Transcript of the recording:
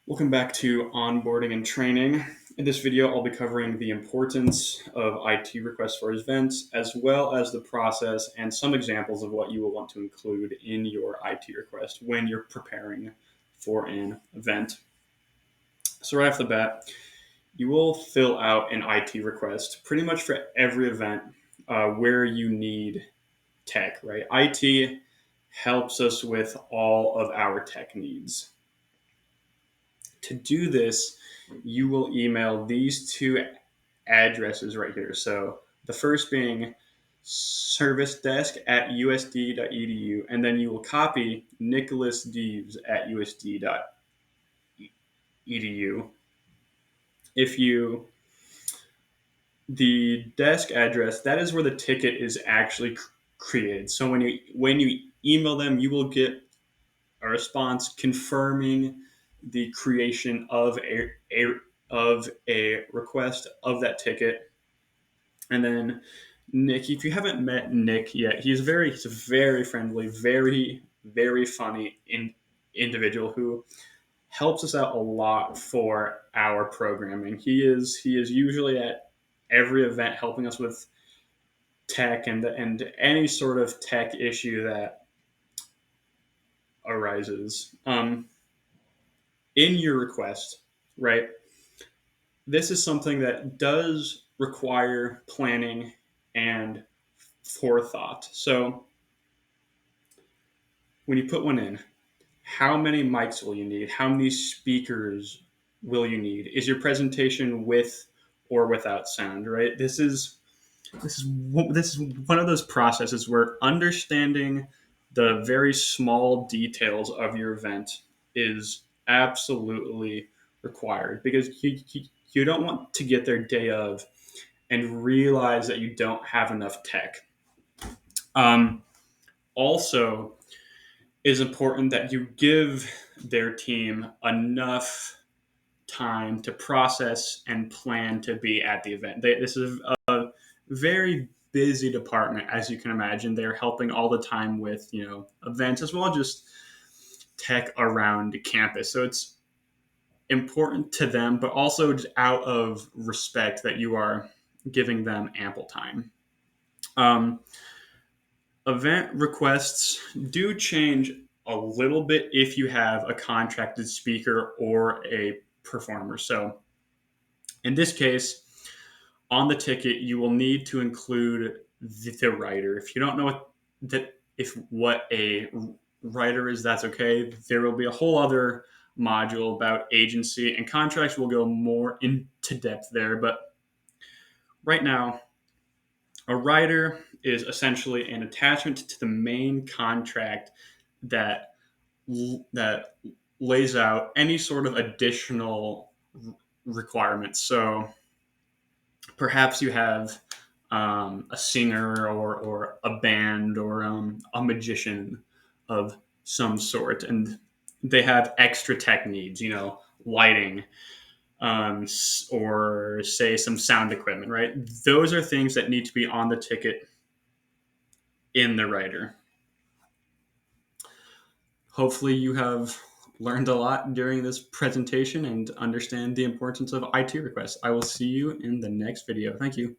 Welcome back to onboarding and training. In this video, I'll be covering the importance of IT requests for events, as well as the process and some examples of what you will want to include in your IT request when you're preparing for an event. So right off the bat, you will fill out an IT request pretty much for every event where you need tech, right? IT helps us with all of our tech needs. To do this, you will email these two addresses right here. So the first being servicedesk at usd.edu, and then you will copy Nicholas Deves at usd.edu. If you the desk address, that is where the ticket is actually created. So when you email them, you will get a response confirming the creation of a request of that ticket. And then Nick, if you haven't met Nick yet, he's a very friendly, very funny individual who helps us out a lot for our programming. He is usually at every event helping us with tech and any sort of tech issue that arises. In your request, right? This is something that does require planning and forethought. So when you put one in, how many mics will you need? How many speakers will you need? Is your presentation with or without sound? Right. This is one of those processes where understanding the very small details of your event is absolutely required because you don't want to get there day of and realize that you don't have enough tech. Um, Also, is important that you give their team enough time to process and plan to be at the event. This is a very busy department, as you can imagine. They're helping all the time with events as well as just tech around campus. So it's important to them, but also just out of respect that you are giving them ample time. Um, Event requests do change a little bit if you have a contracted speaker or a performer. So in this case, on the ticket, you will need to include the writer. If you don't know what a writer is, that's okay. There will be a whole other module about agency and contracts. Will go more into depth there, but right now, a writer is essentially an attachment to the main contract that that lays out any sort of additional requirements. So perhaps you have a singer or a band or a magician of some sort, and they have extra tech needs, lighting, or say some sound equipment, right? Those are things that need to be on the ticket in the writer. Hopefully, you have learned a lot during this presentation and understand the importance of IT requests. I will see you in the next video. Thank you.